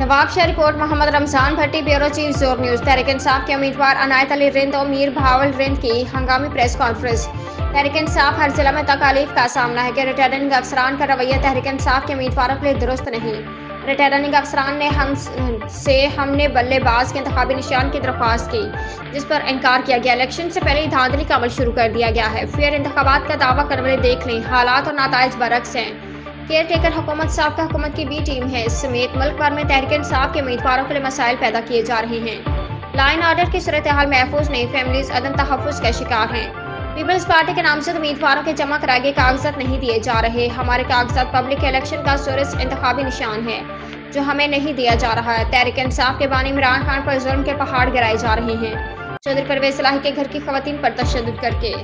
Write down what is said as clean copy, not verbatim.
Nawabshah report Mohammad Ramzan भट्टी bureau chief जोर news. Tehreek Insaf के उम्मीदवार अनायत अली रिंद और मीर भावल रिंद की हंगामी प्रेस कॉन्फ्रेंस। तहरीक इंसाफ हर जिला में तकालीफ का सामना है कि रिटर्निंग अफसरान का रवैया तहरीक इंसाफ के उम्मीदवारों के लिए दुरुस्त नहीं। रिटर्निंग अफसरान ने हमने बल्लेबाज के इंतखाबी निशान की दरख्वास्त की, जिस पर इनकार किया गया। इलेक्शन से पहले ही धांधली का अमल शुरू कर दिया गया है। फिर इंतखाबात का दावा करने वाले देख लें, हालात और नताइज बरक्स हैं। केयर टेकर हुकूमत साहब का हुकूमत की बी टीम है समेत मुल्क भर में तहरीक इंसाफ के उम्मीदवारों के लिए मसाइल पैदा किए जा रहे हैं। लाइन ऑर्डर की सूरत हाल महफूज नहीं, फैमिलीज अदम तहफ़्फ़ुज़ का शिकार हैं। पीपल्स पार्टी के नामजद उम्मीदवारों के जमा कराए गए कागजात नहीं दिए जा रहे। हमारे कागजात पब्लिक इलेक्शन का सोर्स इंतखाबी निशान है, जो हमें नहीं दिया जा रहा है। तहरीक इंसाफ के बानी इमरान खान पर जुल्म के पहाड़ गिराए जा रहे हैं, चौधरी परवेज इलाही के घर की खवातीन पर तशद्दुद करके।